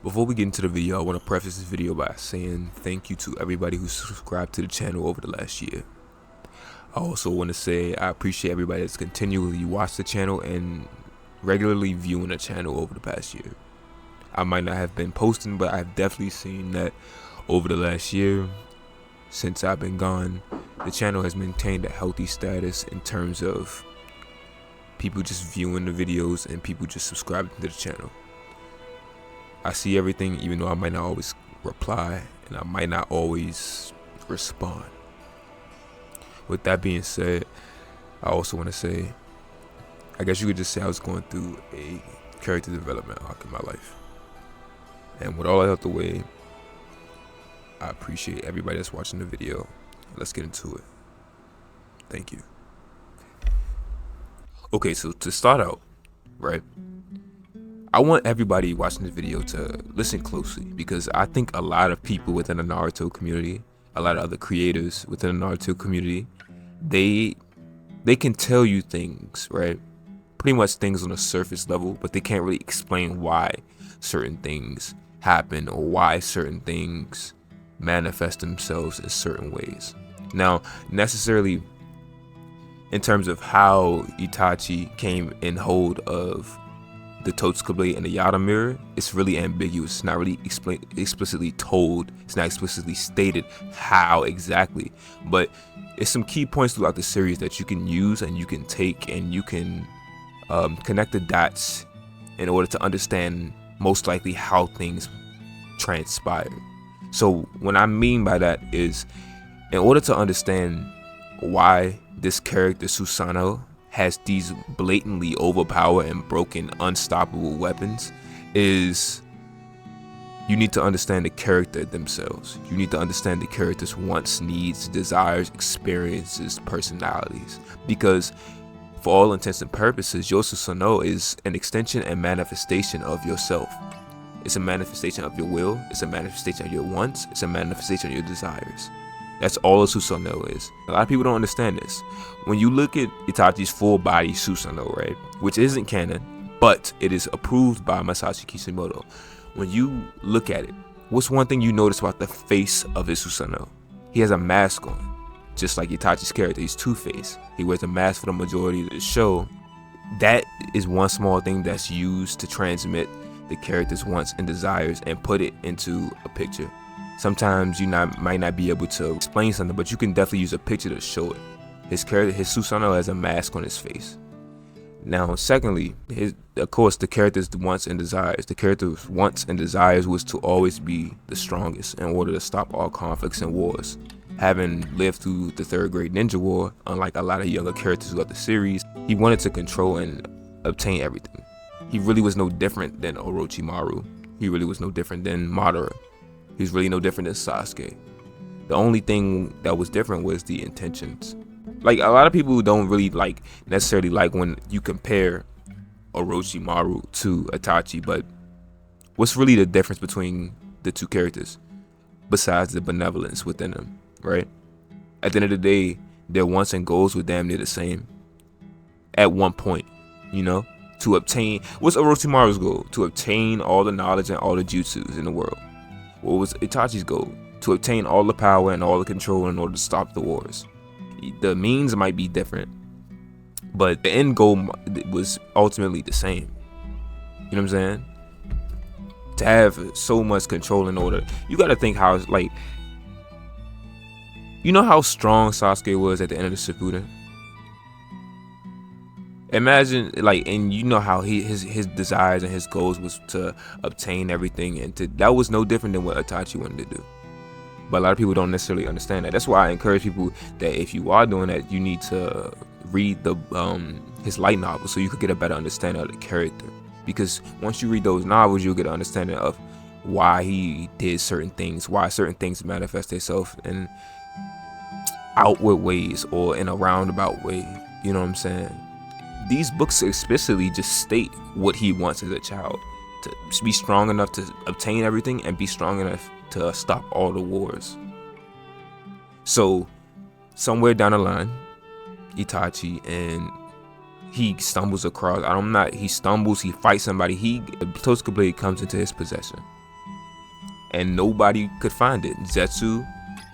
Before we get into the video, I want to preface this video by saying thank you to everybody who subscribed to the channel over the last year. I also want to say I appreciate everybody that's continually watched the channel and regularly viewing the channel over the past year. I might not have been posting, but I've definitely seen that over the last year, since I've been gone, the channel has maintained a healthy status in terms of people just viewing the videos and people just subscribing to the channel. I see everything, even though I might not always reply and I might not always respond. With that being said, I also want to say, I guess you could just say I was going through a character development arc in my life. And with all that out the way, I appreciate everybody that's watching the video. Let's get into it. Thank you. Okay, so to start out, right? I want everybody watching this video to listen closely, because I think a lot of people within the Naruto community, a lot of other creators within the Naruto community, they can tell you things, right? Pretty much things on a surface level, but they can't really explain why certain things happen or why certain things manifest themselves in certain ways. Now, necessarily in terms of how Itachi came in hold of the Totsuka blade and the Yata mirror, it's really ambiguous. It's not really explicitly told. It's not explicitly stated how exactly, but it's some key points throughout the series that you can use and you can take and you can connect the dots in order to understand most likely how things transpire. So what I mean by that is, in order to understand why this character Susano'o has these blatantly overpowered and broken unstoppable weapons, is you need to understand the character themselves. You need to understand the character's wants, needs, desires, experiences, personalities, because for all intents and purposes, your Susano'o is an extension and manifestation of yourself. It's a manifestation of your will, it's a manifestation of your wants, it's a manifestation of your desires. That's all a Susano'o is. A lot of people don't understand this. When you look at Itachi's full body Susano'o, right, which isn't canon, but it is approved by Masashi Kishimoto. When you look at it, what's one thing you notice about the face of his Susano'o? He has a mask on. Just like Itachi's character, he's two-faced. He wears a mask for the majority of the show. That is one small thing that's used to transmit the character's wants and desires and put it into a picture. Sometimes you might not be able to explain something, but you can definitely use a picture to show it. His character, his Susano'o, has a mask on his face. Now, secondly, of course, the character's wants and desires. The character's wants and desires was to always be the strongest in order to stop all conflicts and wars. Having lived through the Third Great Ninja War, unlike a lot of younger characters throughout the series, he wanted to control and obtain everything. He really was no different than Orochimaru. He really was no different than Madara. He's really no different than Sasuke. The only thing that was different was the intentions. Like, a lot of people don't really necessarily like when you compare Orochimaru to Itachi, but what's really the difference between the two characters besides the benevolence within them, right? At the end of the day, their wants and goals were damn near the same at one point, you know? To obtain, what's Orochimaru's goal? To obtain all the knowledge and all the jutsus in the world. What was Itachi's goal? To obtain all the power and all the control in order to stop the wars. The means might be different, but the end goal was ultimately the same. You know what I'm saying? To have so much control in order, you gotta think how, you know how strong Sasuke was at the end of the Shippuden? Imagine, and you know how his desires and his goals was to obtain everything, and that was no different than what Itachi wanted to do. But a lot of people don't necessarily understand that. That's why I encourage people that if you are doing that, you need to read the his light novels so you could get a better understanding of the character. Because once you read those novels, you'll get an understanding of why he did certain things, why certain things manifest themselves in outward ways or in a roundabout way. You know what I'm saying? These books explicitly just state what he wants as a child, to be strong enough to obtain everything and be strong enough to stop all the wars. So somewhere down the line, Itachi, and he stumbles across, he fights somebody, Totsuka blade comes into his possession. and nobody could find it. Zetsu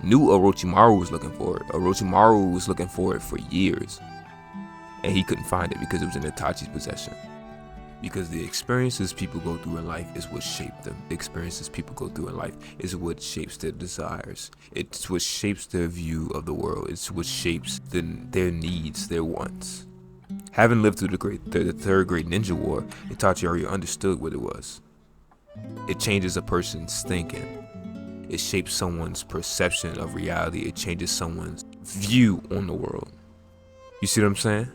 knew Orochimaru was looking for it. Orochimaru was looking for it for years, and he couldn't find it because it was in Itachi's possession. Because the experiences people go through in life is what shape them. The experiences people go through in life is what shapes their desires. It's what shapes their view of the world. It's what shapes their needs, their wants. Having lived through the third great ninja war, Itachi already understood what it was. It changes a person's thinking. It shapes someone's perception of reality. It changes someone's view on the world. You see what I'm saying?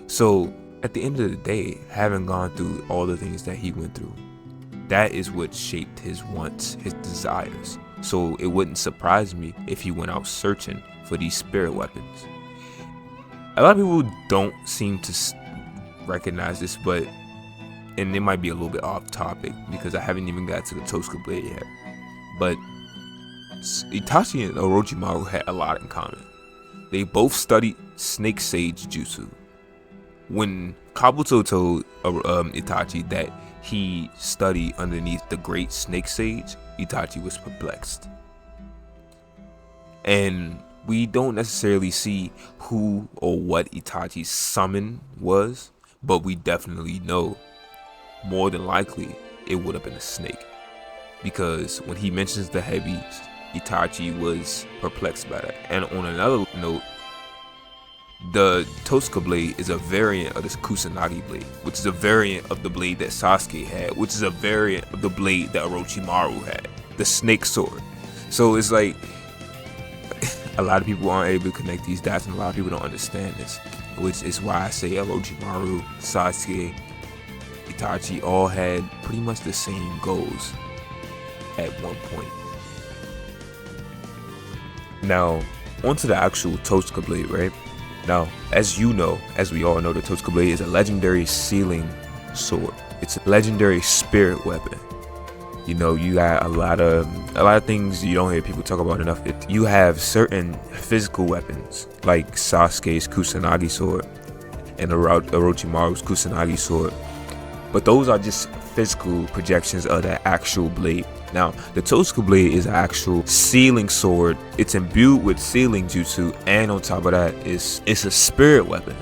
So at the end of the day, having gone through all the things that he went through, that is what shaped his wants, his desires. So it wouldn't surprise me if he went out searching for these spirit weapons. A lot of people don't seem to recognize this, and it might be a little bit off topic because I haven't even got to the Totsuka blade yet, but Itachi and Orochimaru had a lot in common. They both studied snake sage jutsu. When Kabuto told Itachi that he studied underneath the great snake sage, Itachi was perplexed. And we don't necessarily see who or what Itachi's summon was, but we definitely know more than likely it would have been a snake. Because when he mentions the head beast, Itachi was perplexed by that. And on another note, the Totsuka blade is a variant of the Kusanagi blade, which is a variant of the blade that Sasuke had, which is a variant of the blade that Orochimaru had, the snake sword. So it's like a lot of people aren't able to connect these dots, and a lot of people don't understand this, which is why I say Orochimaru, Sasuke, Itachi all had pretty much the same goals at one point. Now, onto the actual Totsuka blade, right? Now, as you know, as we all know, the Totsuka blade is a legendary sealing sword. It's a legendary spirit weapon. You know, you got a lot of things you don't hear people talk about enough. You have certain physical weapons like Sasuke's Kusanagi sword and Orochimaru's Kusanagi sword, but those are just physical projections of the actual blade. Now, the Totsuka blade is an actual sealing sword. It's imbued with sealing jutsu, and on top of that, it's a spirit weapon.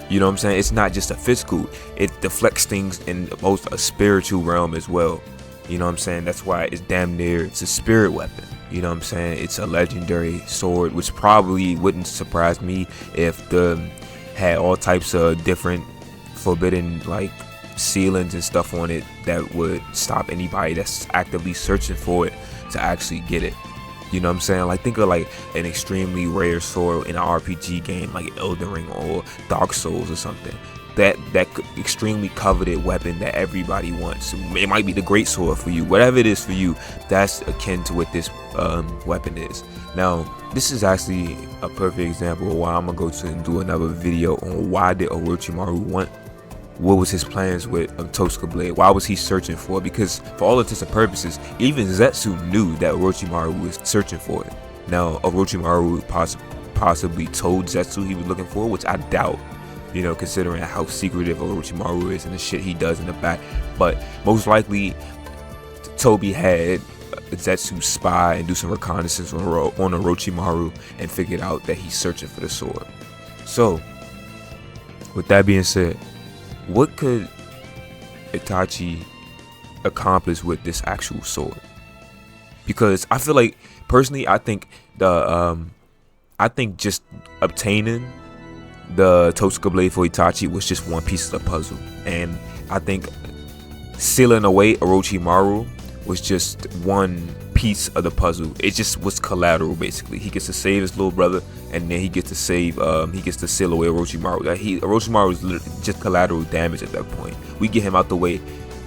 You know what I'm saying? It's not just a physical. It deflects things in both a spiritual realm as well. You know what I'm saying? That's why it's damn near, it's a spirit weapon. You know what I'm saying? It's a legendary sword, which probably wouldn't surprise me if the had all types of different forbidden like sealings and stuff on it that would stop anybody that's actively searching for it to actually get it. You know what I'm saying? Like, think of like an extremely rare sword in an RPG game like Elden Ring or Dark Souls or something. That extremely coveted weapon that everybody wants. It might be the great sword for you. Whatever it is for you, that's akin to what this weapon is. Now, this is actually a perfect example of why I'm gonna go to and do another video on why did Orochimaru want. What was his plans with Totsuka blade? Why was he searching for it? Because for all intents and purposes, even Zetsu knew that Orochimaru was searching for it. Now, Orochimaru possibly told Zetsu he was looking for it, which I doubt. You know, considering how secretive Orochimaru is and the shit he does in the back. But most likely, Toby had Zetsu spy and do some reconnaissance on Orochimaru and figured out that he's searching for the sword. So, with that being said, what could Itachi accomplish with this actual sword? Because I feel like, personally, I think just obtaining the Totsuka blade for Itachi was just one piece of the puzzle, and I think sealing away Orochimaru was just one piece of the puzzle. It just was collateral, basically. He gets to save his little brother, and then he gets to seal away Orochimaru. Orochimaru is just collateral damage at that point. We get him out the way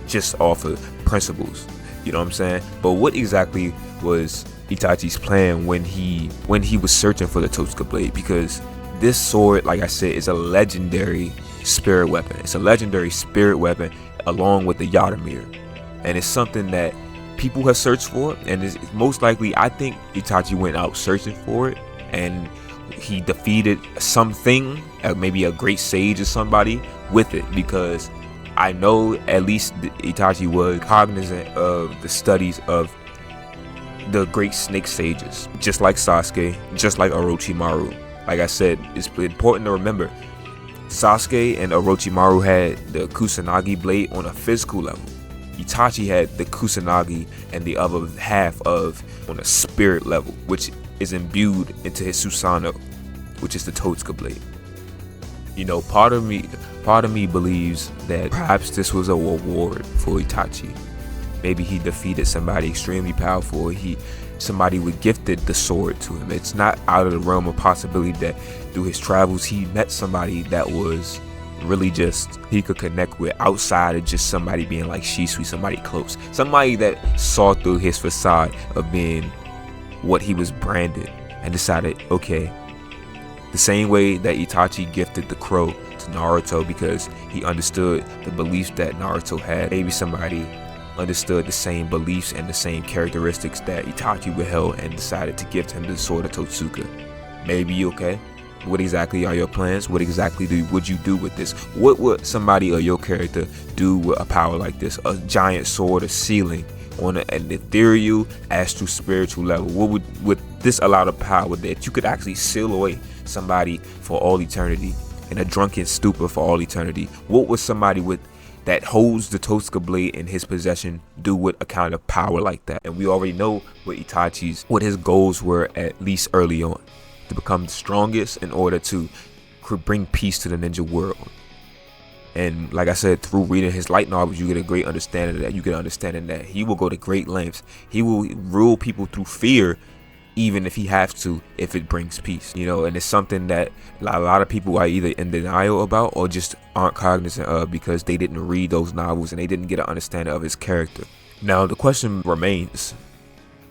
just off of principles. You know what I'm saying? But what exactly was Itachi's plan when he was searching for the Totsuka blade? Because this sword, like I said, is a legendary spirit weapon. It's a legendary spirit weapon along with the Yata mirror. And it's something that people have searched for, and it's most likely, I think Itachi went out searching for it, and he defeated something, maybe a great sage or somebody with it, because I know at least Itachi was cognizant of the studies of the great snake sages, just like Sasuke, just like Orochimaru. Like I said, it's important to remember, Sasuke and Orochimaru had the Kusanagi blade on a physical level. Itachi had the Kusanagi and the other half of on a spirit level, which is imbued into his Susano'o, which is the Totsuka blade. You know, part of me believes that perhaps this was a reward for Itachi. Maybe he defeated somebody extremely powerful. Somebody would gifted the sword to him. It's not out of the realm of possibility that through his travels he met somebody that was really just he could connect with outside of just somebody being like Shisui, somebody close, somebody that saw through his facade of being what he was branded and decided, okay, the same way that Itachi gifted the crow to Naruto because he understood the beliefs that Naruto had, maybe somebody understood the same beliefs and the same characteristics that Itachi withheld and decided to gift him the sword of Totsuka. Maybe, okay? What exactly are your plans? What exactly would you do with this? What would somebody or your character do with a power like this? A giant sword, a ceiling on an ethereal, astral, spiritual level. What would this allow the power that you could actually seal away somebody for all eternity in a drunken stupor for all eternity? What would somebody with that holds the Totsuka blade in his possession do with a kind of power like that? And we already know what his goals were, at least early on, to become the strongest in order to bring peace to the ninja world. And like I said, through reading his light novels, you get a great understanding of that. You get an understanding that he will go to great lengths. He will rule people through fear, even if he has to, if it brings peace. You know, and it's something that a lot of people are either in denial about or just aren't cognizant of because they didn't read those novels and they didn't get an understanding of his character. Now, the question remains,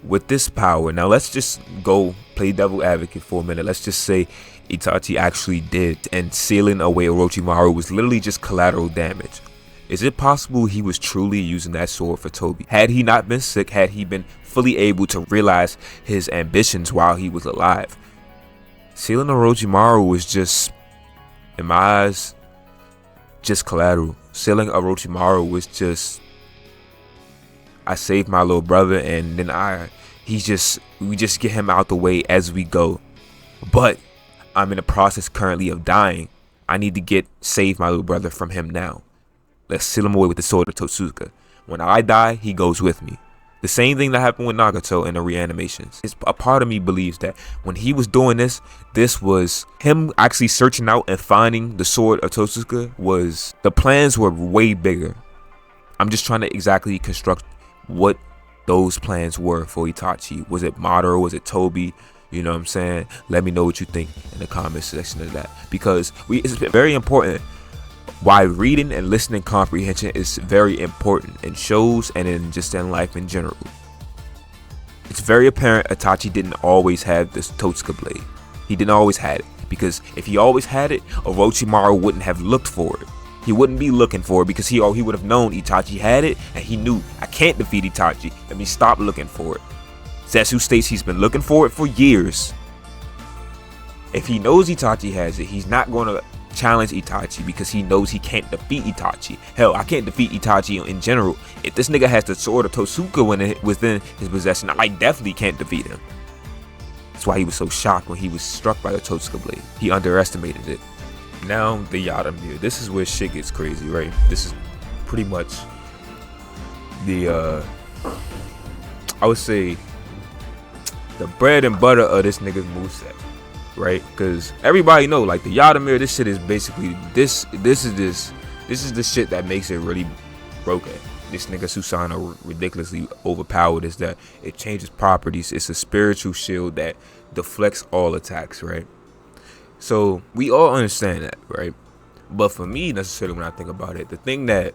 with this power, now let's just go play devil advocate for a minute. Let's just say Itachi actually did, and sealing away Orochimaru was literally just collateral damage. Is it possible he was truly using that sword for Toby? Had he not been sick, had he been fully able to realize his ambitions while he was alive, sealing Orochimaru was just, in my eyes, just collateral. Sealing Orochimaru was just, I saved my little brother, and then we just get him out the way as we go. But I'm in the process currently of dying. I need to save my little brother from him now. Let's seal him away with the sword of Totsuka. When I die, he goes with me. The same thing that happened with Nagato in the reanimations. A part of me believes that when he was doing this was him actually searching out and finding the sword of Totsuka. The plans were way bigger. I'm just trying to exactly construct what those plans were for Itachi. Was it Madara? Was it Toby? You know what I'm saying? Let me know what you think in the comment section of that, because it's very important. Why reading and listening comprehension is very important in shows and in life in general. It's very apparent Itachi didn't always have this Totsuka blade. He didn't always have it, because if he always had it, Orochimaru wouldn't have looked for it. He wouldn't be looking for it because he would have known Itachi had it, and he knew, I can't defeat Itachi. Let me stop looking for it. Zetsu states he's been looking for it for years. If he knows Itachi has it, he's not going to challenge Itachi because he knows he can't defeat Itachi. Hell, I can't defeat Itachi in general. If this nigga has the sword of Totsuka within his possession, I definitely can't defeat him. That's why he was so shocked when he was struck by the Totsuka blade. He underestimated it. Now, the Yata mirror. This is where shit gets crazy, right? This is pretty much the, I would say, the bread and butter of this nigga's moveset, right? Because everybody know, like, the Yata mirror, this shit is basically, this is the shit that makes it really broken. This nigga Susano'o ridiculously overpowered is that it changes properties. It's a spiritual shield that deflects all attacks, right? So we all understand that, right? But for me, necessarily, when I think about it, the thing that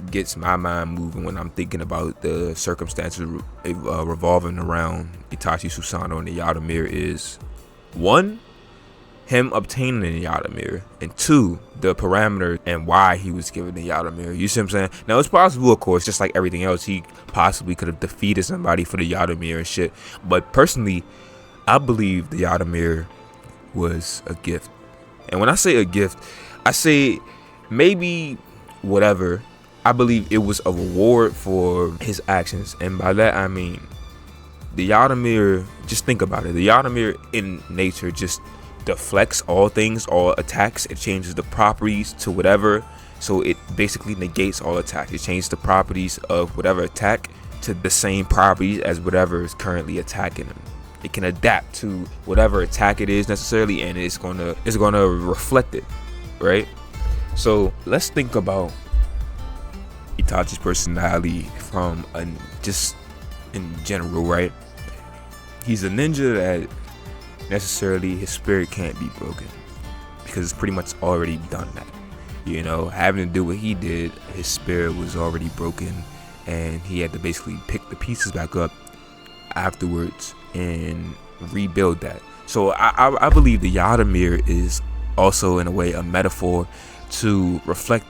gets my mind moving when I'm thinking about the circumstances revolving around Itachi, Susano'o, and the Yata mirror is, one, him obtaining the Yata mirror, and two, the parameter and why he was given the Yata mirror. You see what I'm saying? Now, it's possible, of course, just like everything else, he possibly could have defeated somebody for the Yata mirror and shit. But personally, I believe the Yata mirror was a gift. And when I say a gift, I say maybe whatever. I believe it was a reward for his actions, and by that I mean The Yata mirror, just think about it. The Yata mirror in nature just deflects all things, all attacks. It changes the properties to whatever. So it basically negates all attacks. It changes the properties of whatever attack to the same properties as whatever is currently attacking them. It can adapt to whatever attack it is necessarily, and it's gonna reflect it, right? So let's think about Itachi's personality from just in general, right? He's a ninja that necessarily his spirit can't be broken because it's pretty much already done that. You know, having to do what he did, his spirit was already broken, and he had to basically pick the pieces back up afterwards and rebuild that. So I believe the Yata mirror is also in a way a metaphor to reflect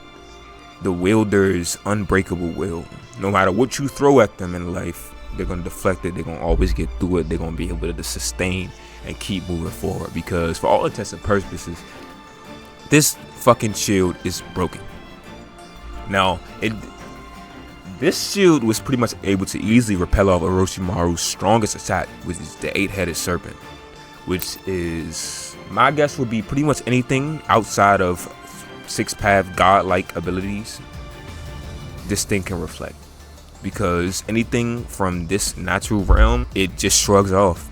the wielder's unbreakable will. No matter what you throw at them in life, they're going to deflect it. They're going to always get through it. They're going to be able to sustain and keep moving forward, because for all intents and purposes, this fucking shield is broken. Now, this shield was pretty much able to easily repel off Orochimaru's strongest attack, which is the 8-headed serpent, which is, my guess would be pretty much anything outside of six-path godlike abilities. This thing can reflect, because anything from this natural realm, it just shrugs off.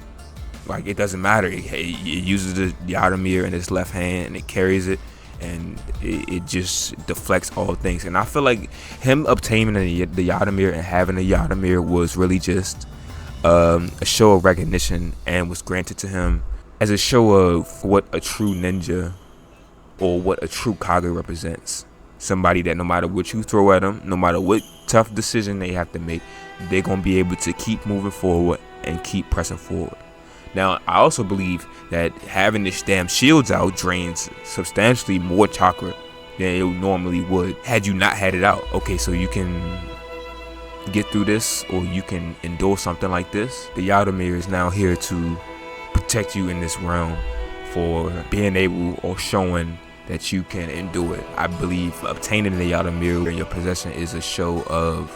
Like, it doesn't matter. It uses the Yata mirror in its left hand and it carries it, and it just deflects all things. And I feel like him obtaining the Yata mirror and having a Yata mirror was really just a show of recognition, and was granted to him as a show of what a true ninja or what a true Kage represents. Somebody that no matter what you throw at them, no matter what tough decision they have to make, they're going to be able to keep moving forward and keep pressing forward. Now, I also believe that having this damn shields out drains substantially more chakra than it normally would had you not had it out. Okay, so you can get through this, or you can endure something like this. The Yata mirror is now here to protect you in this realm for being able or showing that you can endure it. I believe obtaining the Yata mirror in your possession is a show of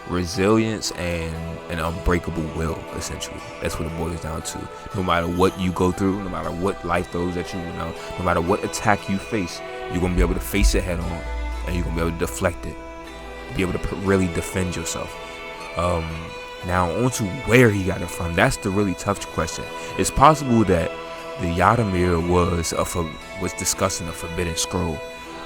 resilience and an unbreakable will. Essentially, that's what it boils down to. No matter what you go through, no matter what life throws at you, no matter what attack you face, you're gonna be able to face it head on, and you're gonna be able to deflect it, be able to really defend yourself. Now on to where he got it from. That's the really tough question. It's possible that the Yata mirror was discussing a forbidden scroll.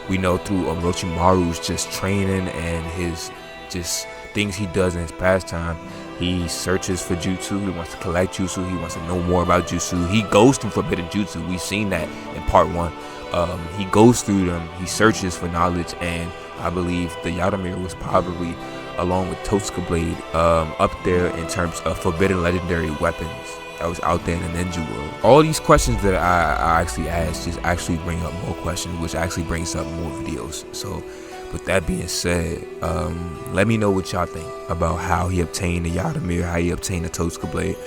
We know through Orochimaru's just training and his just things he does in his pastime. He searches for jutsu. He wants to collect jutsu. He wants to know more about jutsu. He goes through forbidden jutsu. We've seen that in part 1. He goes through them. He searches for knowledge, and I believe the Yata mirror was probably, along with Totsuka blade, up there in terms of forbidden legendary weapons that was out there in the ninja world. All these questions that I actually asked just actually bring up more questions, which actually brings up more videos. So with that being said, let me know what y'all think about how he obtained the Yata mirror, how he obtained the Totsuka blade,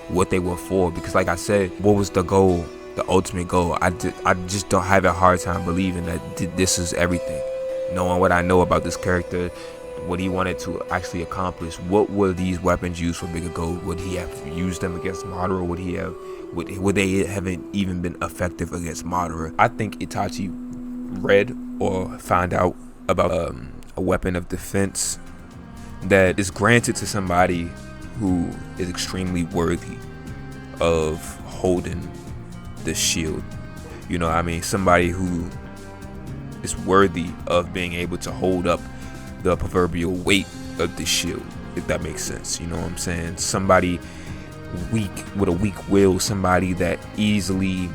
what they were for. Because like I said, what was the goal, the ultimate goal? I just don't have a hard time believing that this is everything. Knowing what I know about this character, what he wanted to actually accomplish, what were these weapons used for bigger goal? Would he have used them against Madara? Would they haven't even been effective against Madara? I think Itachi read or found out about a weapon of defense that is granted to somebody who is extremely worthy of holding the shield. You know what I mean? Somebody who is worthy of being able to hold up the proverbial weight of the shield, if that makes sense. You know what I'm saying? Somebody weak, with a weak will, somebody that easily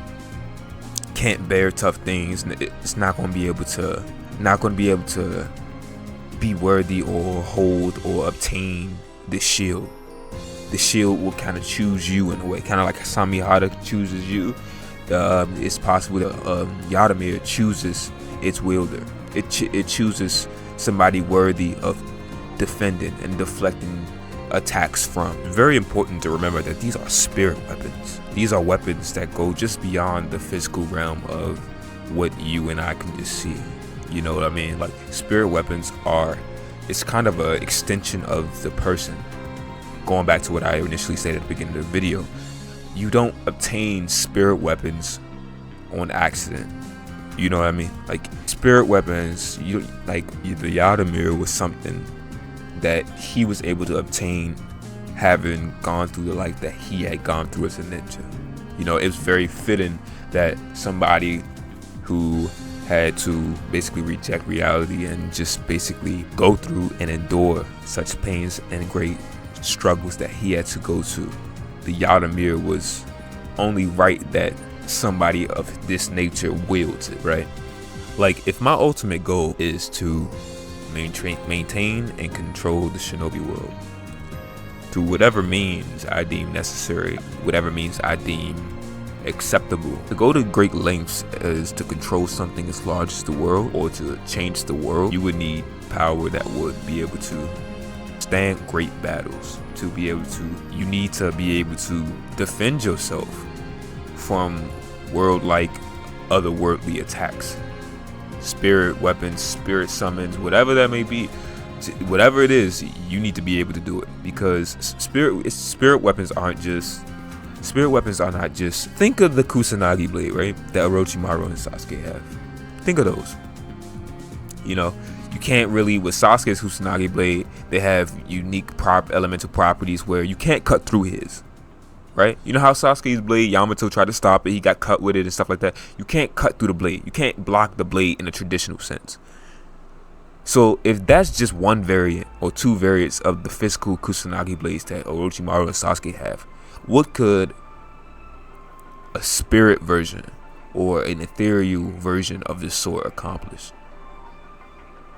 can't bear tough things. It's not going to be able to be worthy or hold or obtain the shield. The shield will kind of choose you in a way, kind of like Samihara chooses you. It's possible that Yata mirror chooses its wielder. It chooses somebody worthy of defending and deflecting attacks from. Very important to remember that these are spirit weapons. These are weapons that go just beyond the physical realm of what you and I can just see. You know what I mean? Like, spirit weapons it's kind of an extension of the person. going back to what I initially said at the beginning of the video, you don't obtain spirit weapons on accident. You know what I mean? Like, spirit weapons, the Yata mirror was something that he was able to obtain having gone through the life that he had gone through as a ninja. You know, it was very fitting that somebody who had to basically reject reality and just basically go through and endure such pains and great struggles that he had to go to, the Yata mirror was only right that somebody of this nature wields it, right? Like, if my ultimate goal is to maintain and control the shinobi world through whatever means I deem necessary, whatever means I deem acceptable, to go to great lengths as to control something as large as the world or to change the world, you would need power that would be able to stand great battles. You need to be able to defend yourself from world-like otherworldly attacks, spirit weapons, spirit summons, whatever that may be. Whatever it is, you need to be able to do it, because spirit weapons are not just, think of the Kusanagi blade, right, that Orochimaru and Sasuke have. Think of those. You know, you can't really, with Sasuke's Kusanagi blade, they have unique elemental properties where you can't cut through his, right? You know how Sasuke's blade, Yamato tried to stop it, he got cut with it and stuff like that. You can't cut through the blade. You can't block the blade in a traditional sense. So if that's just one variant or two variants of the physical Kusanagi blades that Orochimaru and Sasuke have, what could a spirit version or an ethereal version of this sword accomplish?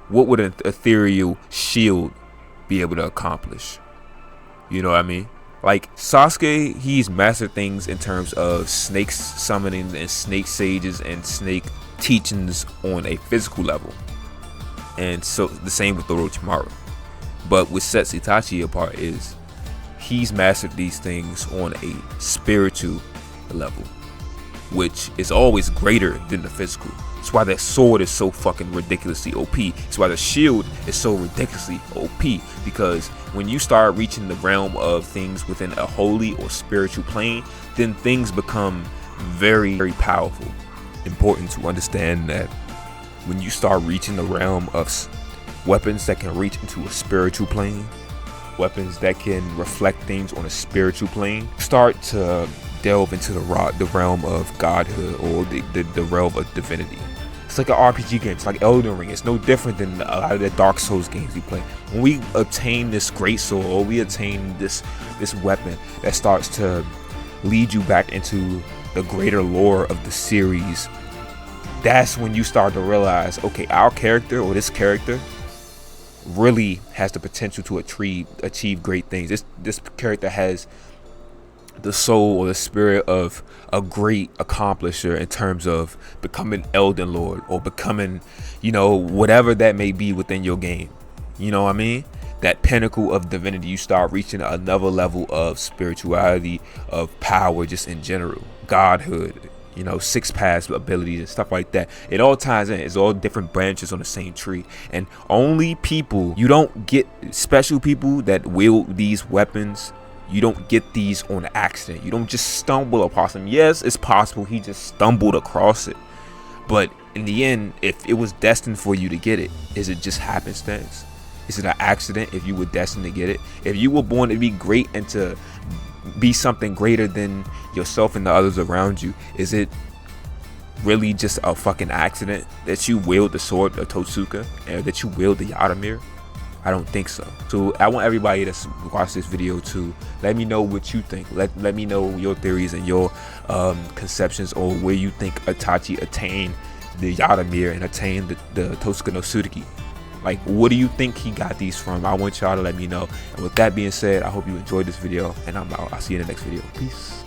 What would an ethereal shield be able to accomplish? You know what I mean? Like, Sasuke, he's mastered things in terms of snakes summoning and snake sages and snake teachings on a physical level. And so the same with Orochimaru. But what sets Itachi apart is he's mastered these things on a spiritual level, which is always greater than the physical. That's why that sword is so fucking ridiculously OP. That's why the shield is so ridiculously OP, because when you start reaching the realm of things within a holy or spiritual plane, then things become very, very powerful. Important to understand that when you start reaching the realm of weapons that can reach into a spiritual plane, weapons that can reflect things on a spiritual plane, start to delve into the realm of godhood or the realm of divinity. It's like an RPG game. It's like Elden Ring. It's no different than a lot of the Dark Souls games we play. When we obtain this great sword, or we attain this weapon that starts to lead you back into the greater lore of the series, that's when you start to realize, okay, our character or this character really has the potential to achieve great things. This character has the soul or the spirit of a great accomplisher in terms of becoming Elden Lord or becoming, you know, whatever that may be within your game. You know what I mean? That pinnacle of divinity, you start reaching another level of spirituality, of power, just in general, godhood, you know, six paths abilities and stuff like that. It all ties in. It's all different branches on the same tree. And only people, you don't get special people that wield these weapons. You don't get these on accident. You don't just stumble across them. Yes, it's possible he just stumbled across it, but in the end, if it was destined for you to get it, is it just happenstance? Is it an accident if you were destined to get it? If you were born to be great and to be something greater than yourself and the others around you, is it really just a fucking accident that you wield the sword of Totsuka and that you wield the Yata mirror? I don't think so. So I want everybody to watch this video to let me know what you think. Let me know your theories and your conceptions, or where you think Itachi attained the Yata mirror and attained the Totsuka no Tsurugi. Like, what do you think he got these from? I want y'all to let me know. And with that being said, I hope you enjoyed this video, and I'm out. I'll see you in the next video. Peace.